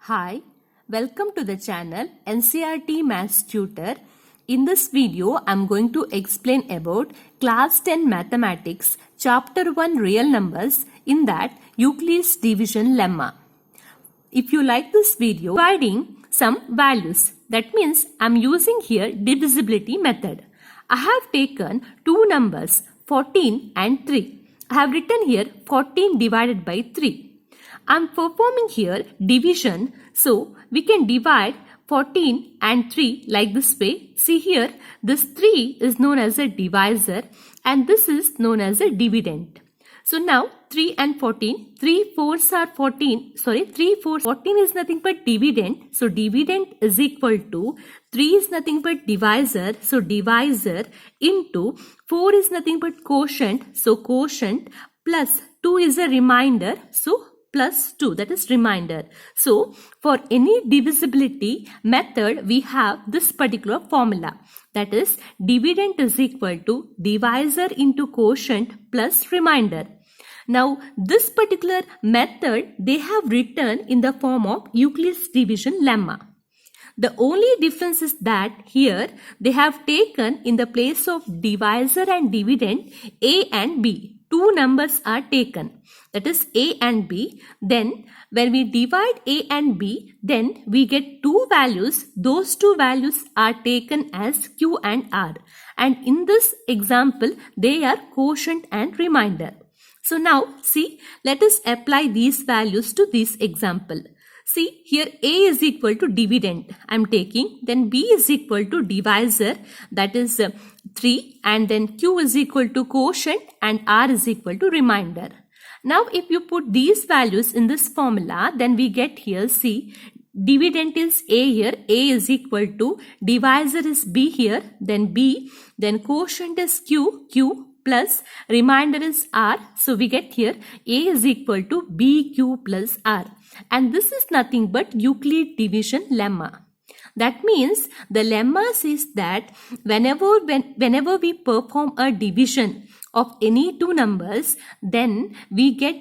Hi, welcome to the channel NCERT Maths Tutor. In this video, I am going to explain about Class 10 Mathematics, Chapter 1 Real Numbers, in that Euclid's Division Lemma. If you like this video, providing some values. That means I am using here divisibility method. I have taken two numbers, 14 and 3. I have written here 14 divided by 3. I am performing here division, so we can divide 14 and 3 like this way. See here, this 3 is known as a divisor and this is known as a dividend. So now 3 and 14, 3 fours are 14, 3 fours, 14 is nothing but dividend. So dividend is equal to 3 is nothing but divisor, so divisor into 4 is nothing but quotient, so quotient plus 2 is a remainder, so plus 2, that is remainder. So for any divisibility method, we have this particular formula. That is dividend is equal to divisor into quotient plus remainder. Now this particular method they have written in the form of Euclid's division lemma. The only difference is that here they have taken in the place of divisor and dividend A and B. Two numbers are taken, that is A and B. Then when we divide A and B, then we get two values. Those two values are taken as Q and R. And in this example, they are quotient and remainder. So now see, let us apply these values to this example. See here A is equal to dividend I am taking, then B is equal to divisor, that is 3, and then Q is equal to quotient and R is equal to remainder. Now if you put these values in this formula, then we get here, see, dividend is A here, A is equal to divisor is B here, then B, then quotient is Q, Q plus remainder is R. So we get here A is equal to BQ plus R. And this is nothing but Euclid division lemma. That means the lemma says that whenever we perform a division of any two numbers, then we get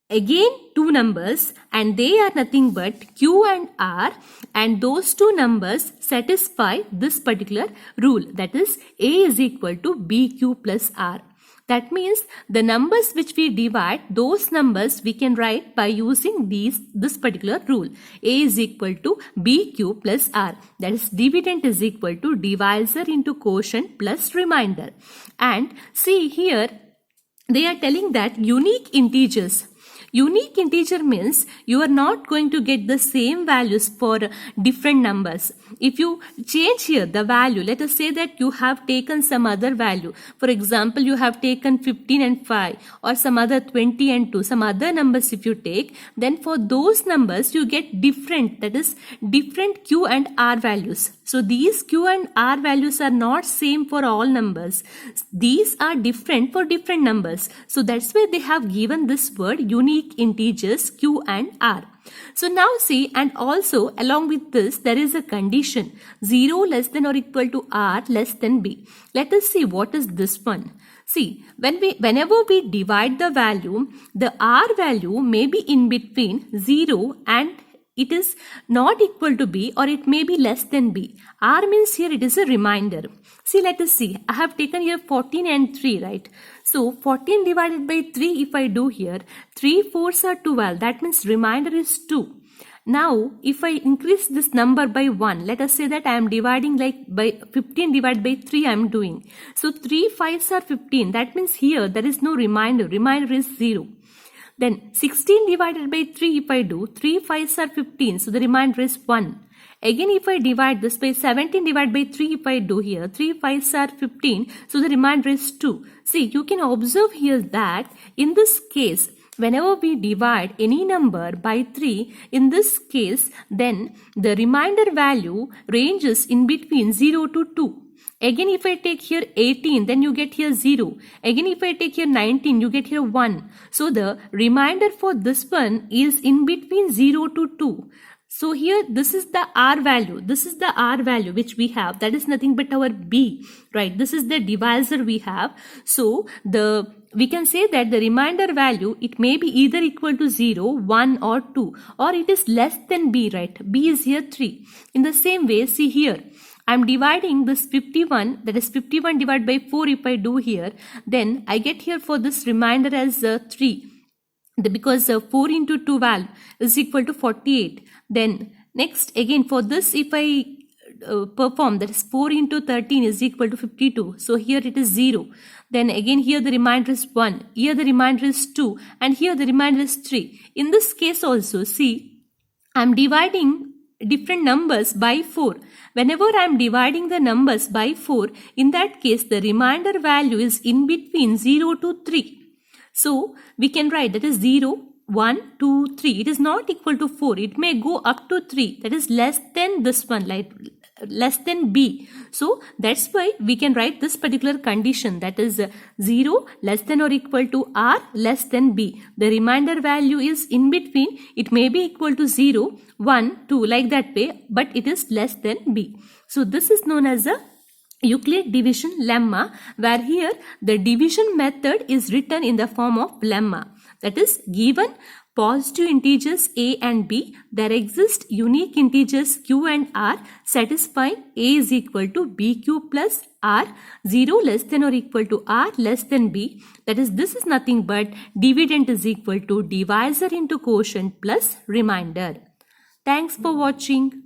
again two numbers and they are nothing but Q and R, and those two numbers satisfy this particular rule, that is A is equal to BQ plus R. That means the numbers which we divide, those numbers we can write by using this particular rule. A is equal to BQ plus R. That is dividend is equal to divisor into quotient plus remainder. And see here, they are telling that unique integers. Unique integer means you are not going to get the same values for different numbers. If you change here the value, let us say that you have taken some other value. For example, you have taken 15 and 5 or some other 20 and 2, some other numbers if you take, then for those numbers you get different, that is different Q and R values. So these Q and R values are not same for all numbers. These are different for different numbers. So that's why they have given this word unique integers Q and R. So now see, and also along with this there is a condition 0 less than or equal to R less than B. Let us see what is this one. See, whenever we divide the value, the R value may be in between 0 and it is not equal to B, or it may be less than B. R means here it is a remainder. See, let us see. I have taken here 14 and 3, right? So 14 divided by 3 if I do here, 3 fours are 12. That means remainder is 2. Now, if I increase this number by 1, let us say that I am dividing like by 15 divided by 3 I am doing. So 3 5s are 15. That means here there is no remainder. Remainder is 0. Then 16 divided by 3 if I do, 3 5s are 15, so the remainder is 1. Again if I divide this by 17 divided by 3 if I do here, 3 5s are 15, so the remainder is 2. See, you can observe here that in this case, whenever we divide any number by 3, in this case, then the remainder value ranges in between 0 to 2. Again if I take here 18, then you get here 0. Again if I take here 19, you get here 1. So the remainder for this one is in between 0 to 2. So here this is the R value. This is the R value which we have. That is nothing but our B, right? This is the divisor we have. So the we can say that the remainder value, it may be either equal to 0, 1 or 2, or it is less than b, right? B is here 3. In the same way, see here, I'm dividing this 51, that is 51 divided by 4 if I do here, then I get here for this remainder as 3. Because 4 into 2 value is equal to 48. Then next again for this, if I perform, that is 4 into 13 is equal to 52. So here it is 0. Then again here the remainder is 1. Here the remainder is 2. And here the remainder is 3. In this case also, see, I am dividing different numbers by 4. Whenever I am dividing the numbers by 4, in that case the remainder value is in between 0 to 3. So we can write that is 0, 1, 2, 3. It is not equal to 4. It may go up to 3. That is less than this one, like less than b. So that's why we can write this particular condition, that is 0 less than or equal to r less than b. The remainder value is in between. It may be equal to 0, 1, 2 like that way, but it is less than b. So this is known as a Euclid division lemma, where here the division method is written in the form of lemma. That is, given positive integers a and b, there exist unique integers q and r satisfying a is equal to bq plus r, 0 less than or equal to r less than b. That is, this is nothing but dividend is equal to divisor into quotient plus remainder. Thanks for watching.